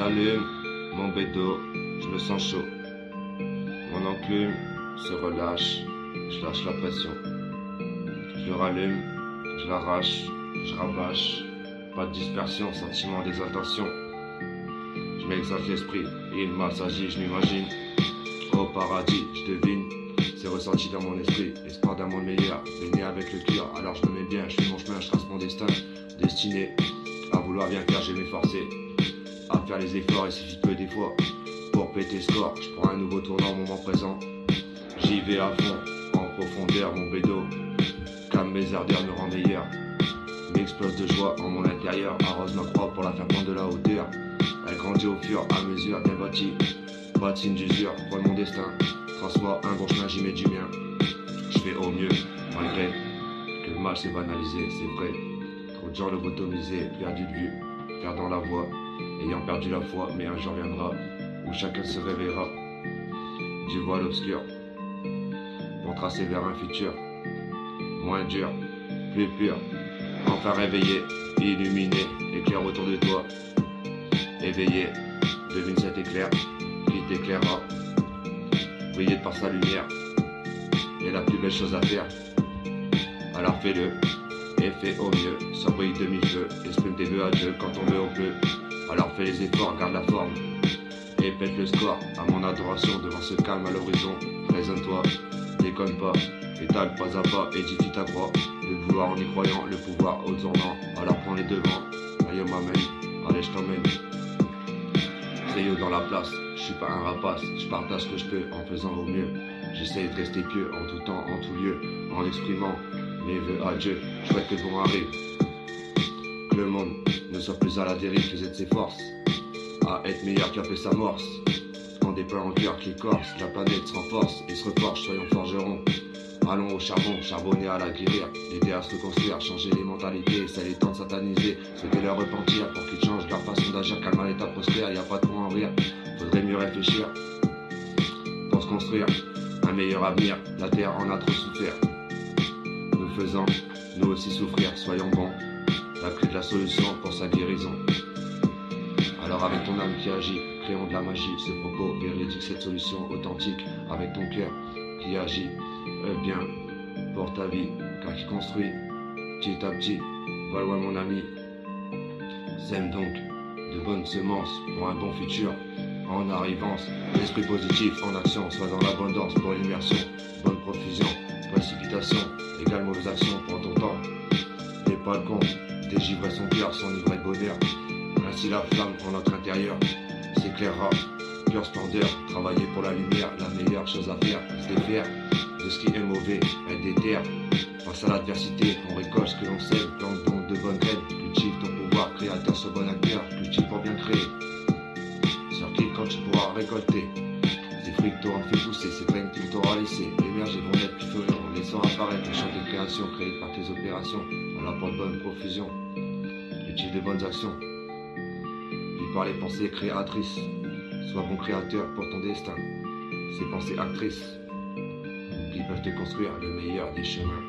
J'allume mon bédo, je me sens chaud. Mon enclume se relâche, je lâche la pression. Je le rallume, je l'arrache, je rabâche. Pas de dispersion, sentiment d'exaltation. Je m'exalte l'esprit, il m'assagit, je m'imagine. Au paradis, je devine, c'est ressenti dans mon esprit. Espoir d'un monde meilleur, baigné avec le cœur. Alors je me mets bien, je fais mon chemin, je trace mon destin. Destiné à vouloir bien faire, j'ai m'efforcer. À faire les efforts, il suffit peu des fois. Pour péter score, je prends un nouveau tournant au moment présent. J'y vais à fond, en profondeur, mon bédo. Calme mes ardeurs, me rend meilleur. M'explose de joie en mon intérieur. Arrose ma croix pour la faire prendre de la hauteur. Elle grandit au fur et à mesure, bien bâtie. Pas de signe d'usure pour mon destin. Trans-moi un bon chemin, j'y mets du mien. Je fais au mieux, malgré que le mal s'est banalisé, c'est vrai. Trop de gens lobotomisés, perdu de vue, perdant la voie, ayant perdu la foi, mais un jour viendra où chacun se réveillera du voile obscur pour tracer vers un futur moins dur, plus pur. Enfin réveillé, illuminé, éclair autour de toi. Éveillé, devine cet éclair qui t'éclairera. Briller de par sa lumière est la plus belle chose à faire. Alors fais-le et fais au mieux. Sans bruit demi-feu, exprime tes vœux à Dieu quand on veut au bleu. Alors fais les efforts, garde la forme et pète le score. À mon adoration devant ce calme à l'horizon. Présente-toi, déconne pas, étale pas à pas, édifie ta croix. Le vouloir en y croyant, le pouvoir au tournant. Alors prends les devants, aïe m'amène, allez je t'emmène. C'est yo dans la place, je suis pas un rapace, je partage ce que je peux en faisant au mieux. J'essaye de rester pieux en tout temps, en tout lieu, en exprimant mes vœux à Dieu. Je souhaite que le bon arrive, que le monde ne soit plus à la dérive, qu'ils aient ses forces à être meilleur qu'après sa morse. En déployant le cœur qui corse, la planète se renforce et se reforge, soyons forgerons. Allons au charbon, charbonner à la guérir, aider à se reconstruire, changer les mentalités, ça les temps de sataniser, souhaiter leur repentir pour qu'ils changent leur façon d'agir, car le mal est à prospère, y a pas de quoi en rire, faudrait mieux réfléchir pour se construire un meilleur avenir, la terre en a trop souffert, nous faisant nous aussi souffrir, soyons bons, la clé de la solution pour sa guérison. Alors avec ton âme qui agit, créons de la magie, ce propos véridique, cette solution authentique, avec ton cœur qui agit, bien pour ta vie, car qui construit petit à petit, va loin mon ami. Sème donc de bonnes semences pour un bon futur, en arrivant, l'esprit positif en action, soit dans l'abondance pour l'immersion, bonne profusion, précipitation, égale mauvaise action, prends ton temps, n'aie pas le compte, dégivrer son cœur, s'enivrer de bonheur, ainsi la flamme en notre intérieur s'éclairera, pure splendeur, travailler pour la lumière, la meilleure chose à faire, se défaire de ce qui est mauvais, être déter, face à l'adversité, on récolte ce que l'on sème, plante donc de bonnes graines, cultive ton pouvoir, créateur, ce bon acteur, cultive pour bien créer, sur qui quand tu pourras récolter, ces fruits que t'auras fait pousser, ces graines qu'il t'aura laissé, émerger vont être plus fleuriront, laissant apparaître les champs de création créés par tes opérations, alors pour de bonne profusion, cultive de bonnes actions, puis par les pensées créatrices, sois bon créateur pour ton destin, ces pensées actrices, qui peuvent te construire le meilleur des chemins.